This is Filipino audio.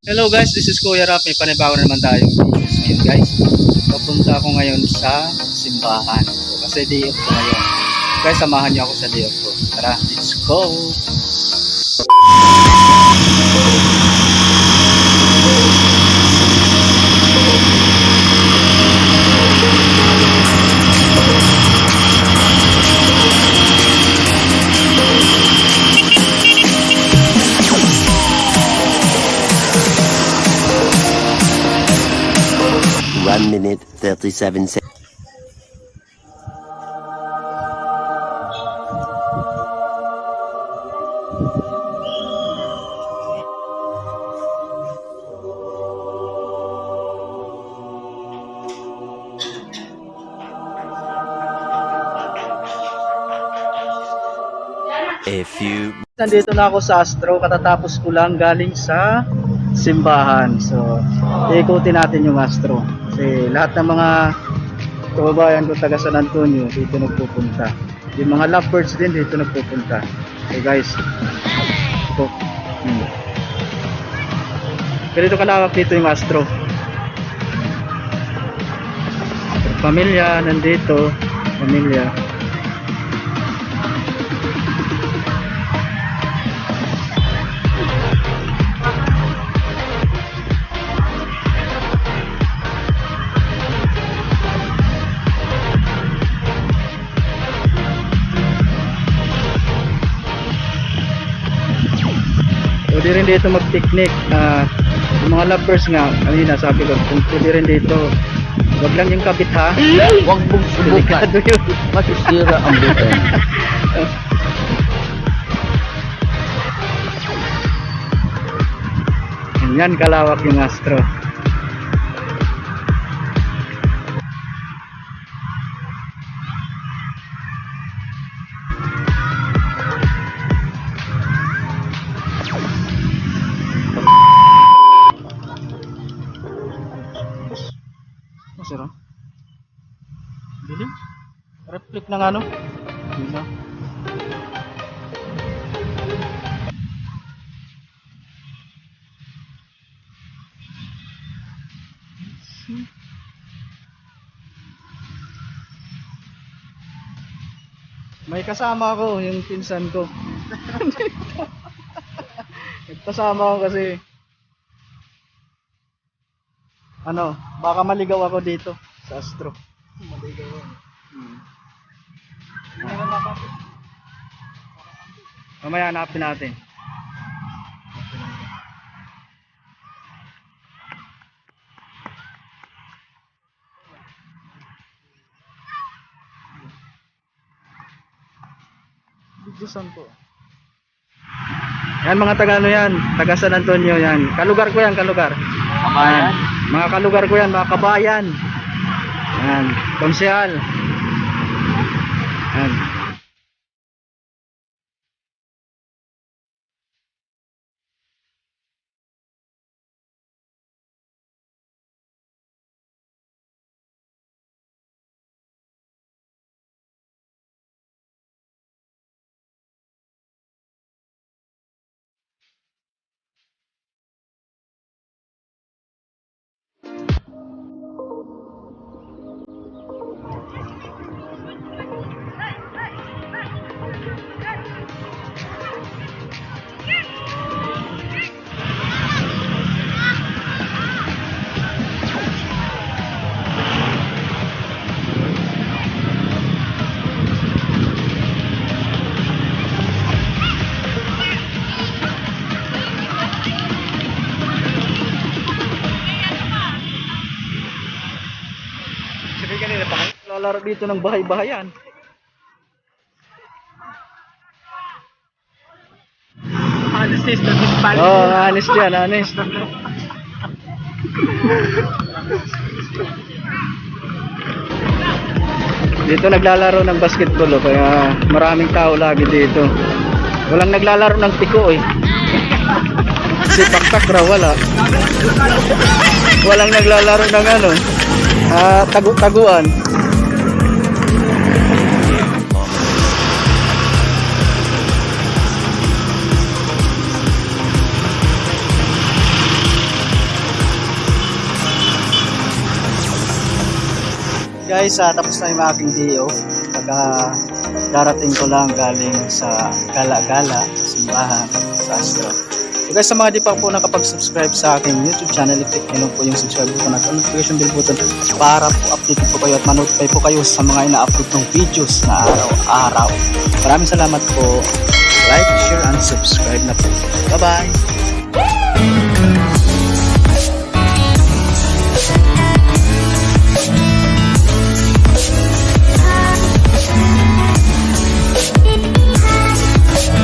Hello guys, this is Kuya Rap. May panibago na naman tayong videos ngayon guys. Papunta ako ngayon sa simbahan. So, kasi day off ko ngayon. Guys, samahan niyo ako sa day off ko. Tara, let's go! One minute, 37 seconds. A few. Nandito na ako sa Astro. Katatapos ko lang galing sa simbahan. So, ikutin natin yung Astro. Kasi lahat ng mga kababayan ko taga San Antonio dito nagpupunta. Yung mga lovebirds din dito nagpupunta. So guys, ito. Ganito kalawak dito yung Astro. Pamilya nandito, pamilya. Pwede rin dito mag-picnic. Yung mga lovers nga, kanina sabi ko, kung pwede rin dito, wag lang yung kabit ha. Huwag mong subukan. Delikado yun. Masisira ang buto. Yan kalawak yung Astro. Masira. Dilim. Reflect ng ano? Dito. May kasama ako, yung pinsan ko. Nagpasama ako kasi ano, baka maligaw ako dito sa Astro. Maligaw ako. Mamaya hanapin natin. Bigdusan ko. Yan mga taga ano yan, taga San Antonio yan. Kalugar ko yan, kalugar. Yan. Mga kalugar ko yan, mga kabayan. Yan, konsehal. Yan. Sabi kanina pa lalaro dito ng bahay-bahayan. Honest is the big Oh, honest yan, honest. Dito naglalaro ng basketball kaya maraming tao lagi dito. Walang naglalaro ng piko eh. Si Paktakra wala. Walang naglalaro ng ano, tagu-taguan. guys, tapos na yung aking day off. Pagka darating ko lang galing sa gala-gala, simbahan, sa Astro. So guys, sa mga di pa po nakapag-subscribe sa aking YouTube channel, i-click nyo lang po yung subscribe button at notification bell button para po updated po kayo at ma-notify po kayo sa mga ina-upload ng videos na araw-araw. Maraming salamat po. Like, share, and subscribe na po. Bye-bye!